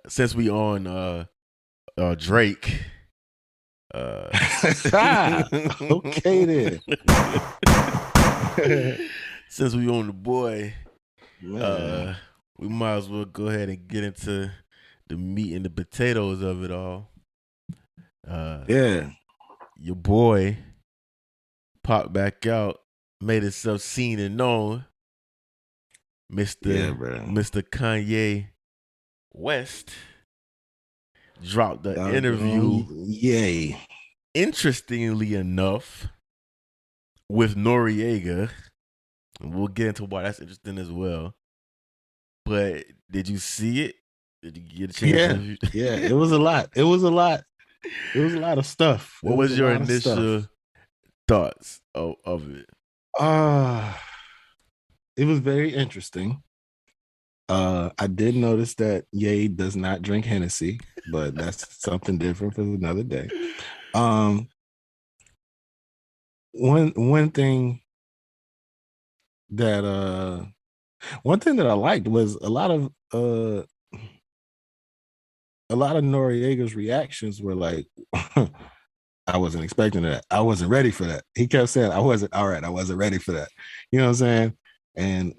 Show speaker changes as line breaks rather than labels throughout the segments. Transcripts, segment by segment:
since we on Drake,
Okay then.
since we on the boy,
Man.
uh, we might as well go ahead and get into the meat and the potatoes of it all. Uh,
Yeah.
your boy popped back out, made himself seen and known,
Yeah,
Mister
bro.
Mister Kanye West dropped the interview.
Yay.
Interestingly enough, with Noriega, and we'll get into why that's interesting as well. But did you see it? Did you get a chance
Yeah.
to?
Yeah. It was a lot. It was a lot. It was a lot of stuff. It
What
was a
was your
lot of stuff.
initial thoughts of it?
Uh it was very interesting. I did notice that Ye does not drink Hennessy, but that's something different for another day. Um, one thing that one thing that I liked was a lot of Noriega's reactions were like, I wasn't expecting that. I wasn't ready for that. He kept saying, I wasn't all right, I wasn't ready for that. You know what I'm saying? And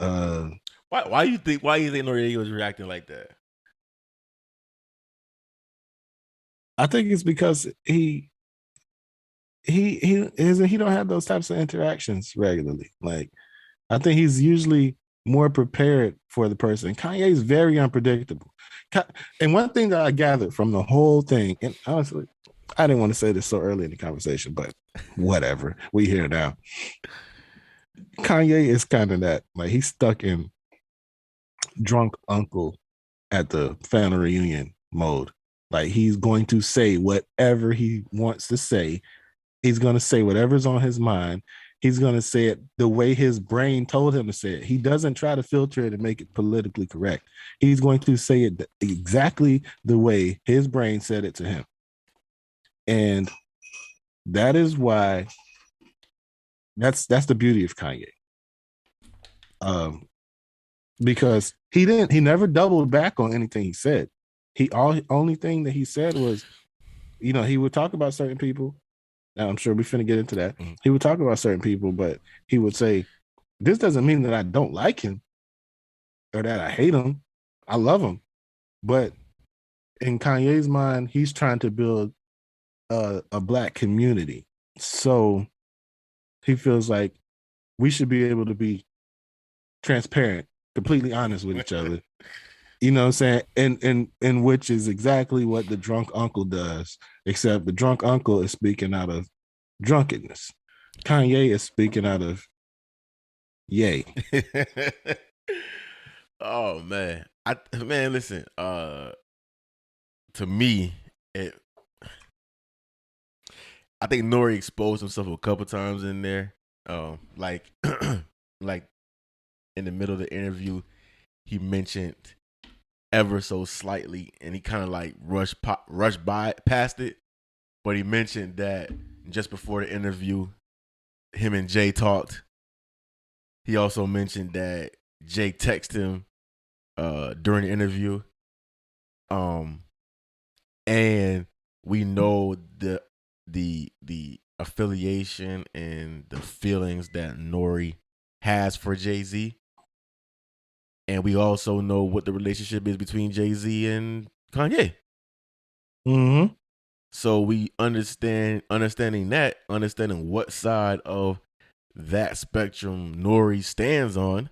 why you think Noriega was reacting like that?
I think it's because he don't have those types of interactions regularly. Like I think he's usually more prepared for the person. Kanye is very unpredictable. And one thing that I gathered from the whole thing, and honestly, I didn't want to say this so early in the conversation, but whatever. We here now. Kanye is kind of that. Like he's stuck in drunk uncle at the family reunion mode. Like he's going to say whatever he wants to say. He's going to say whatever's on his mind. He's going to say it the way his brain told him to say it. He doesn't try to filter it and make it politically correct. He's going to say it exactly the way his brain said it to him. And that is why that's the beauty of Kanye. Because he never doubled back on anything he said. Only thing that he said was, he would talk about certain people. Now I'm sure we're finna get into that. He would talk about certain people, but he would say, this doesn't mean that I don't like him or that I hate him. I love him. But in Kanye's mind, he's trying to build a black community. So he feels like we should be able to be transparent, completely honest with each other. You know what I'm saying? And which is exactly what the drunk uncle does, except the drunk uncle is speaking out of drunkenness. Kanye is speaking out of yay.
Oh man, listen. To me, I think Nori exposed himself a couple times in there. Like, like in the middle of the interview, he mentioned ever so slightly, and he kind of like rushed by past it. But he mentioned that just before the interview, him and Jay talked. He also mentioned that Jay texted him during the interview. And we know the affiliation and the feelings that Nori has for Jay-Z. And we also know what the relationship is between Jay-Z and Kanye.
Mm-hmm.
So we understanding what side of that spectrum Nori stands on.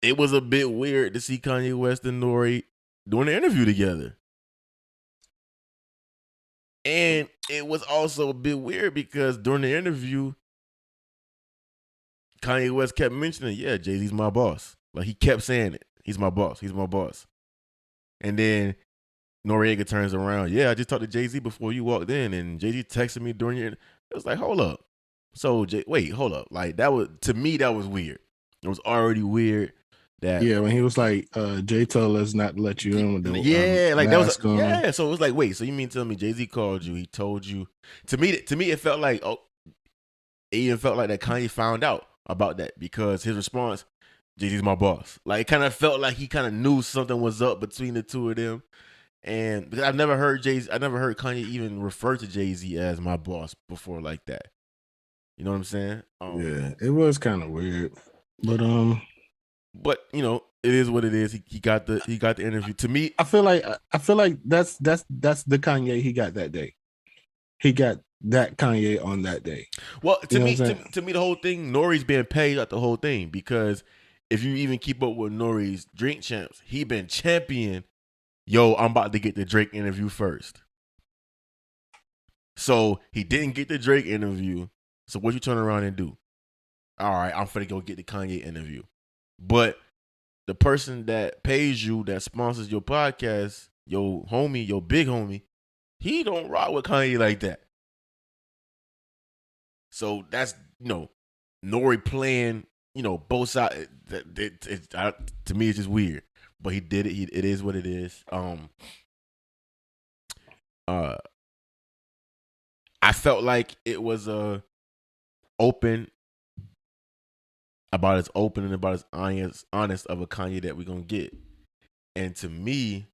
It was a bit weird to see Kanye West and Nori doing an interview together. And it was also a bit weird because during the interview, Kanye West kept mentioning, yeah, Jay-Z's my boss. Like he kept saying it. He's my boss. He's my boss. And then Noriega turns around. Yeah, I just talked to Jay-Z before you walked in, and Jay-Z texted me during your. It was like, hold up. So wait, hold up. Like that was, to me, that was weird. It was already weird that.
Yeah, when he was like, Jay told us not to let you in with the
like that was
mask on.
yeah. So it was like, wait, so you mean tell me Jay-Z called you? He told you. To me, it felt like it even felt like that Kanye found out about that because his response, Jay-Z's my boss. Like, it kind of felt like he kind of knew something was up between the two of them. And because I never heard Kanye even refer to Jay-Z as my boss before like that. You know what I'm saying?
Yeah, it was kind of weird, but
you know, it is what it is. He got the interview. To me,
I feel like that's the Kanye he got that day. He got that Kanye on that day.
well,
You know what I'm saying?
to me, the whole thing, Nori's being paid out the whole thing because if you even keep up with Nori's Drink Champs, he been champion. Yo, I'm about to get the Drake interview first. So he didn't get the Drake interview. So what you turn around and do? All right, I'm finna go get the Kanye interview. But the person that pays you, that sponsors your podcast, your homie, your big homie, he don't rock with Kanye like that. So that's, you know, Nori playing, you know, both sides. To me, it's just weird. But he did it. It is what it is. I felt like it was open about as open and about as honest of a Kanye that we're gonna get. And to me,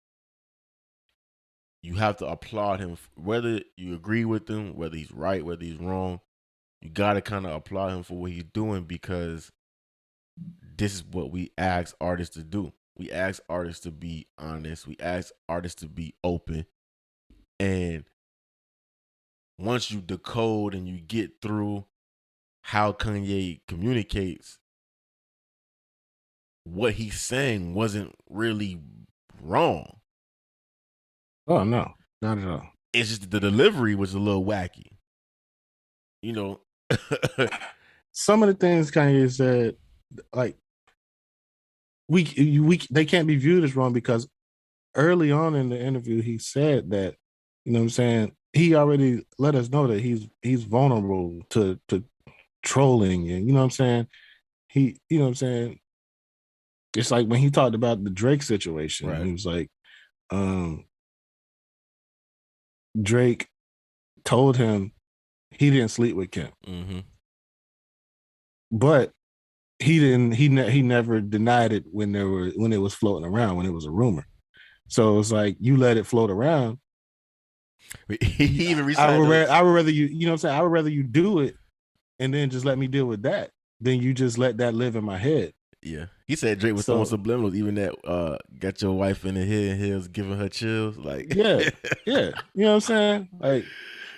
you have to applaud him, whether you agree with him, whether he's right, whether he's wrong. You gotta kind of applaud him for what he's doing because this is what we ask artists to do. We ask artists to be honest. We ask artists to be open. And once you decode and you get through how Kanye communicates, what he's saying wasn't really wrong.
Oh no, not at all.
It's just the delivery was a little wacky. You know,
Some of the things Kanye said, like they can't be viewed as wrong because early on in the interview he said that, you know what I'm saying, he already let us know that he's vulnerable to trolling, and you know what I'm saying, you know what I'm saying, it's like when he talked about the Drake situation,
right.
He was like, Drake told him he didn't sleep with Kim.
Mm-hmm.
But he never denied it when it was floating around, when it was a rumor. So it's like, you let it float around.
He even
I would rather you know what I'm saying, I would rather you do it and then just let me deal with that than you just let that live in my head.
Yeah, he said Drake was throwing subliminals, even that got your wife in the head and heels, giving her chills. Like,
yeah, you know what I'm saying, like.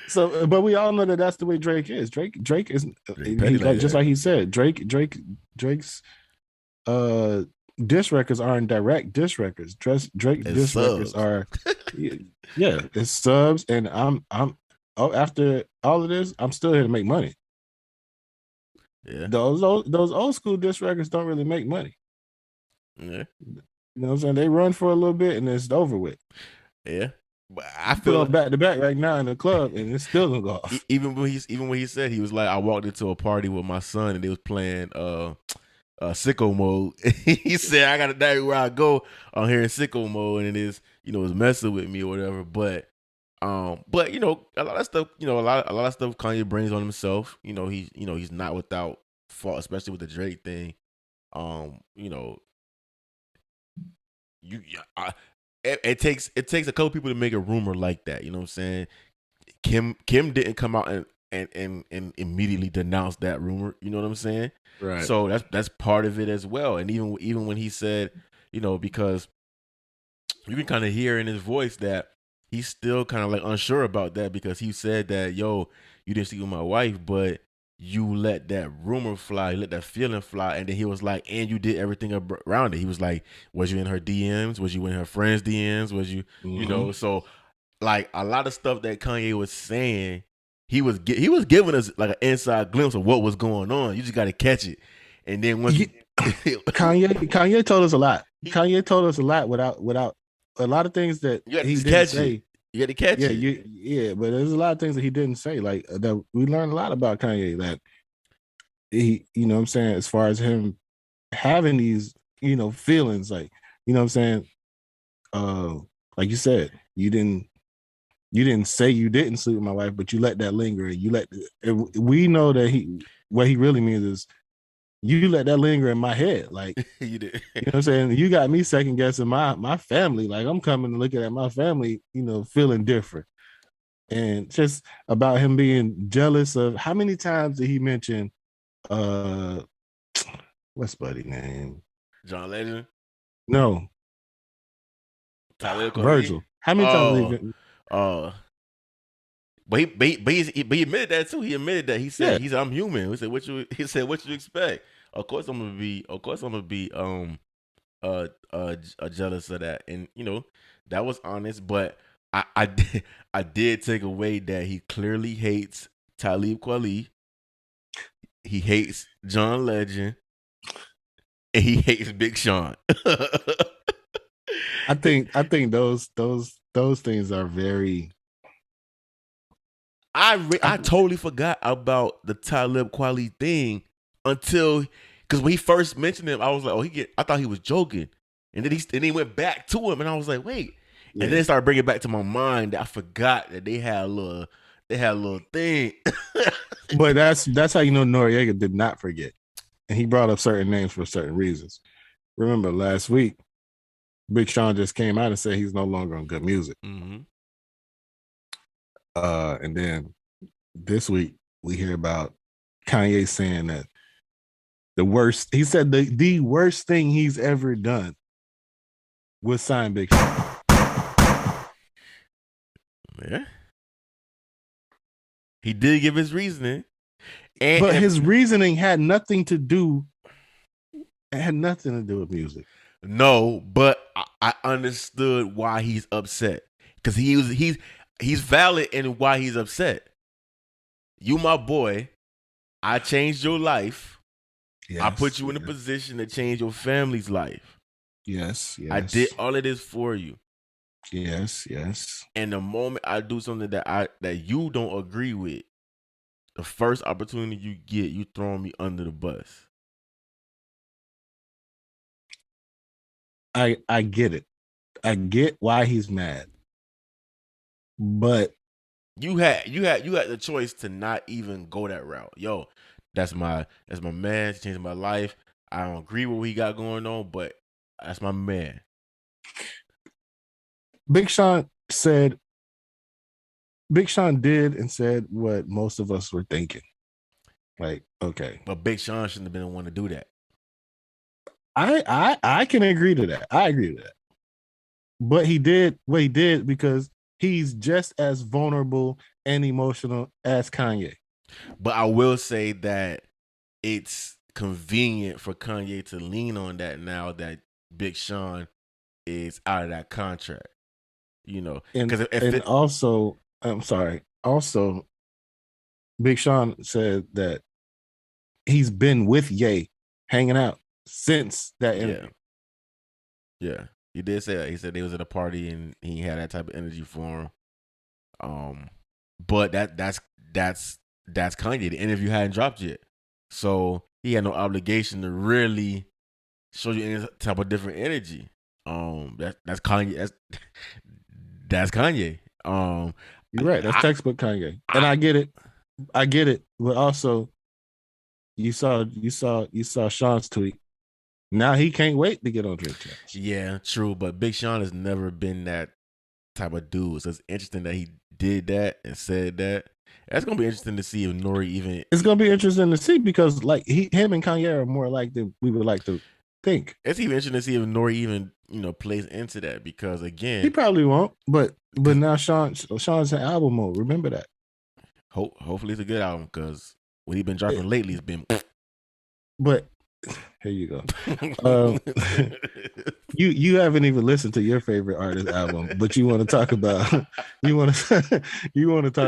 So, but we all know that that's the way Drake is. Drake is like just like he said. Drake's diss records aren't direct diss records. Drake's diss records are, yeah, it's subs. And after all of this, I'm still here to make money.
Yeah,
those old school diss records don't really make money.
Yeah,
you know what I'm saying. They run for a little bit and it's over with.
Yeah. But I feel
like back to back right now in the club, and it's still gonna go off.
Even when he said, he was like, I walked into a party with my son and they was playing sicko mode. He said, I got a night where I go on here in sicko mode, and it is, you know, it's messing with me or whatever. But you know, a lot of stuff, you know, a lot of stuff Kanye brings on himself. You know, he's not without fault, especially with the Drake thing. You know, it takes a couple people to make a rumor like that. You know what I'm saying? Kim didn't come out and immediately denounce that rumor. You know what I'm saying?
Right.
So that's part of it as well. And even when he said, you know, because you can kind of hear in his voice that he's still kind of like unsure about that, because he said that, yo, you didn't sleep with my wife, but you let that rumor fly, you let that feeling fly, and then he was like, and you did everything around it. He was like, was you in her DMs? Was you in her friends' DMs? Was you, you know? So, like, a lot of stuff that Kanye was saying, he was giving us like an inside glimpse of what was going on. You just got to catch it, and then once
Kanye told us a lot. Kanye told us a lot without a lot of things that he didn't say.
You got to catch it.
Yeah, but there's a lot of things that he didn't say. Like that, we learned a lot about Kanye. That he, you know what I'm saying, as far as him having these, you know, feelings, like, you know what I'm saying. Like you said, you didn't say you didn't sleep with my wife, but you let that linger. We know that what he really means is you let that linger in my head. Like,
You did.
you know what I'm saying? You got me second guessing my family. Like, I'm coming and looking at my family, feeling different. And just about him being jealous of how many times did he mention uh what's buddy name?
John Legend,
No,
Talib Kweli.
Virgil. How many times did
Oh,
he
uh, but he admitted that too. He admitted that.
yeah.
He said I'm human. He said what you expect. Of course I'm gonna be jealous of that, and that was honest. But I did take away that he clearly hates Talib Kweli. He hates John Legend, and he hates Big Sean.
I think those things are very.
I totally forgot about the Talib Kweli thing until because when he first mentioned him, I was like, oh, I thought he was joking, and then he went back to him, and I was like, wait, and then it started bringing it back to my mind that I forgot that they had a little thing.
But that's how Noriega did not forget, and he brought up certain names for certain reasons. Remember last week, Big Sean just came out and said he's no longer on Good Music.
Mm-hmm.
And then this week we hear about Kanye saying that he said the worst thing he's ever done was sign Big Sean.
Yeah. He did give his reasoning.
But his reasoning had nothing to do with music.
No, but I understood why he's upset. Because he's valid in why he's upset. You my boy. I changed your life. Yes, I put you in a position to change your family's life.
Yes.
I did all of this for you.
Yes.
And the moment I do something that you don't agree with, the first opportunity you get, you throwing me under the bus.
I get it. I get why he's mad. But
you had the choice to not even go that route. Yo, that's my man. He's changing my life. I don't agree with what he got going on, but that's my man.
Big Sean did and said what most of us were thinking. Like, okay.
But Big Sean shouldn't have been the one to do that.
I can agree to that. I agree to that. But he did what he did because he's just as vulnerable and emotional as Kanye.
But I will say that it's convenient for Kanye to lean on that now that Big Sean is out of that contract.
And also, I'm sorry. Also, Big Sean said that he's been with Ye hanging out since that interview.
Yeah. He did say that. He said they was at a party and he had that type of energy for him. But that's Kanye. The interview hadn't dropped yet. So he had no obligation to really show you any type of different energy. That's Kanye. That's Kanye.
You're right. That's textbook Kanye. And I get it. But also, you saw Sean's tweet. Now he can't wait to get on Drink Champs.
Yeah, true. But Big Sean has never been that type of dude. So it's interesting that he did that and said that. That's gonna be interesting to see if Nori even.
It's gonna be interesting to see because like him and Kanye are more alike than we would like to think.
It's even interesting to see if Nori even plays into that because again
he probably won't. But now Sean's in album mode. Remember that.
Hopefully it's a good album because what he's been dropping lately has been.
But here you go. You haven't even listened to your favorite artist album, but you want to talk about talk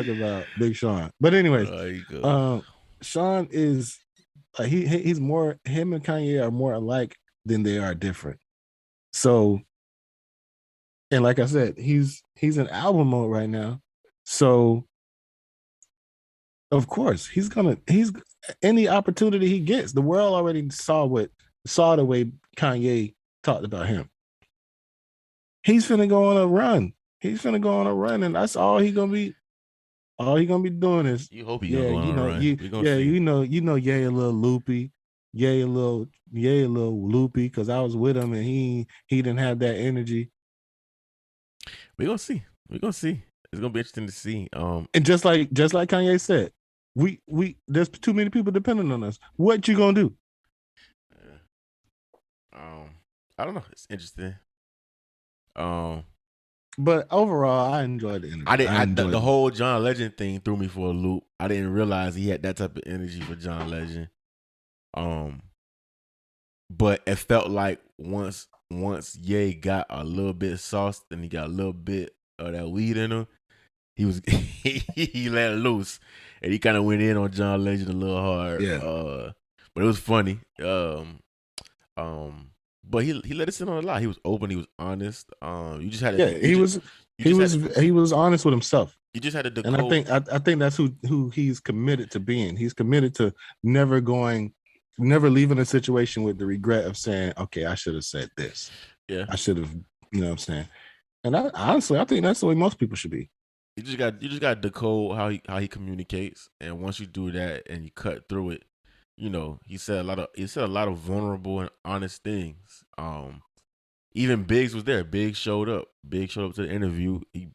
about Big Sean. But anyways, Sean is he's more, him and Kanye are more alike than they are different. So, and like I said, he's in album mode right now. So of course he's any opportunity he gets. The world already saw the way Kanye talked about him. He's finna go on a run. And that's all he gonna be. All he gonna be doing is.
You hope he gonna go on a run.
Yeah, a little loopy, a little loopy because I was with him and he didn't have that energy.
We're gonna see. We're gonna see. It's gonna be interesting to see.
And just like Kanye said, we there's too many people depending on us. What you gonna do?
I don't know. It's interesting. Um,
But overall, I enjoyed the energy.
The whole John Legend thing threw me for a loop. I didn't realize he had that type of energy for John Legend. But it felt like once Ye got a little bit sauced and he got a little bit of that weed in him, he was he let loose and he kind of went in on John Legend a little hard.
Yeah.
But it was funny. But he let us in on a lot. He was open. He was honest. You just had to.
He was honest with himself.
You just had to decode.
And I think that's who he's committed to being. He's committed to never leaving a situation with the regret of saying, okay, I should have said this.
Yeah.
I should have, you know what I'm saying? And honestly, I think that's the way most people should be.
You just got to decode how he communicates. And once you do that and you cut through it, you know, he said a lot of vulnerable and honest things. Even Biggs was there. Biggs showed up. Biggs showed up to the interview. He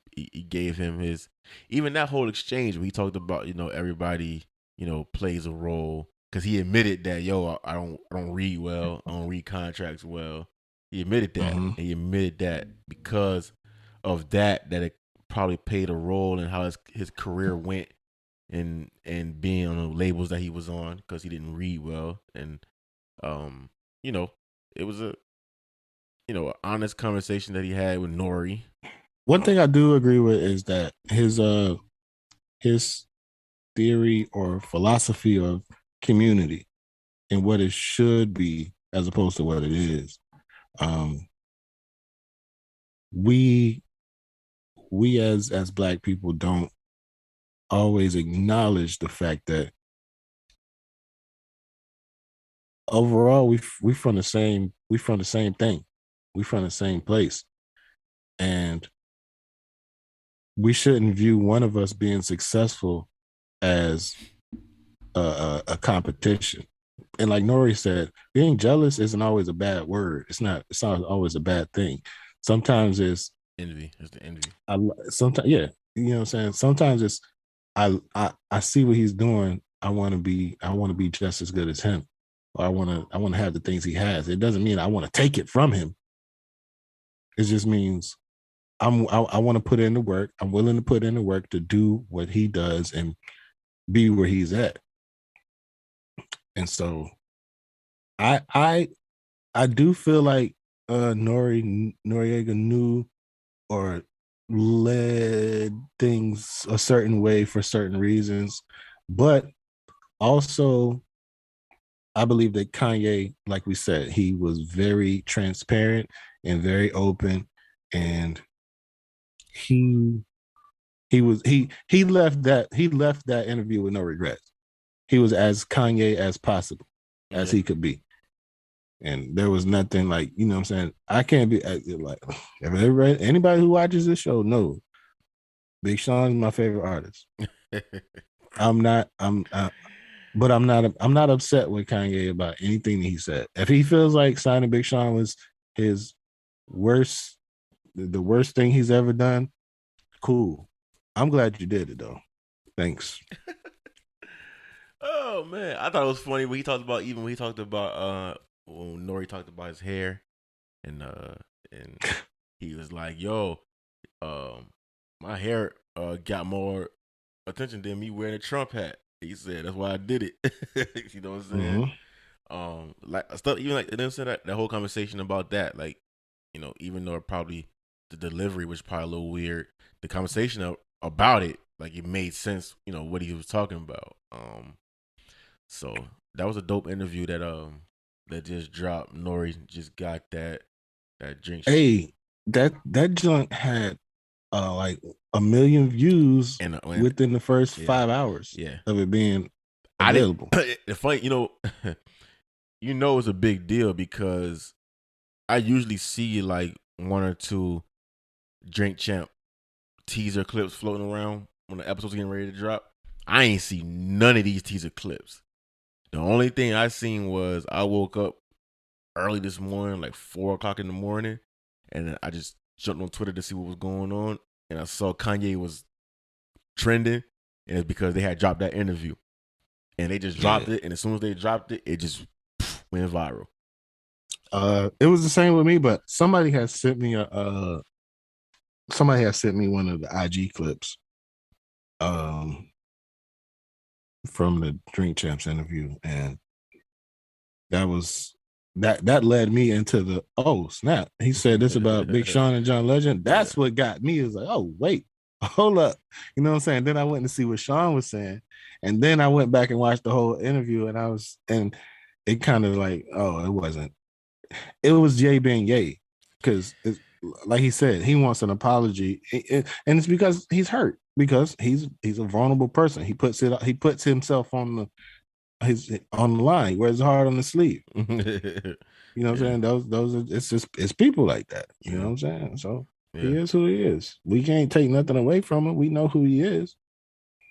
gave him his, even that whole exchange where he talked about, you know, everybody, you know, plays a role. Because he admitted that, I don't read well. I don't read contracts well. He admitted that.
Mm-hmm.
He admitted that because of that it probably played a role in how his career went and being on the labels that he was on because he didn't read well. And, you know, it was an honest conversation that he had with Nori.
One thing I do agree with is that his theory or philosophy of community and what it should be as opposed to what it is. We as Black people don't always acknowledge the fact that overall we from the same thing. We from the same place. And we shouldn't view one of us being successful as a competition. And like Nori said, being jealous isn't always a bad word. It's not always a bad thing. Sometimes it's
envy. It's the envy.
Sometimes, yeah, you know what I'm saying. Sometimes it's I see what he's doing. I want to be just as good as him. Or I want to have the things he has. It doesn't mean I want to take it from him. It just means I want to put in the work. I'm willing to put in the work to do what he does and be where he's at. And so I do feel like Noriega knew or led things a certain way for certain reasons, but also I believe that Kanye, like we said, he was very transparent and very open, and he left that interview with no regrets. He was as Kanye as possible, as he could be. And there was nothing like, you know what I'm saying? I can't be like, if anybody who watches this show knows, Big Sean is my favorite artist. I'm not upset with Kanye about anything that he said. If he feels like signing Big Sean was the worst thing he's ever done, cool. I'm glad you did it though. Thanks.
Oh man, I thought it was funny when he talked about when Nori talked about his hair, and he was like, "Yo, my hair got more attention than me wearing a Trump hat." He said, "That's why I did it." You know what I'm saying? Mm-hmm. Like stuff, even like them said that whole conversation about that, like, you know, even though probably the delivery was probably a little weird, the conversation about it, like it made sense, you know, what he was talking about. So that was a dope interview that just dropped. Nori just got that drink.
Hey, that joint had like 1 million views within the first 5 hours of it being available.
The funny, you know, it's a big deal because I usually see like 1 or 2 Drink Champ teaser clips floating around when the episode's getting ready to drop. I ain't see none of these teaser clips. The only thing I seen was I woke up early this morning, like 4 o'clock in the morning, and then I just jumped on Twitter to see what was going on, and I saw Kanye was trending, and it's because they had dropped that interview, and they just dropped it, and as soon as they dropped it, it just went viral.
It was the same with me, but somebody has sent me one of the IG clips from the Drink Champs interview, and that led me into the snap. He said this about Big Sean and John Legend. That's what got me. Is like, oh wait, hold up. You know what I'm saying? Then I went to see what Sean was saying, and then I went back and watched the whole interview, and it kind of like, oh, it wasn't. It was Jay being Ye, because like he said, he wants an apology, and it's because he's hurt, because he's a vulnerable person. He puts himself on the line, wears hard on the sleeve. You know what I'm saying? Those are, it's people like that. You know what I'm saying? So he is who he is. We can't take nothing away from him. We know who he is.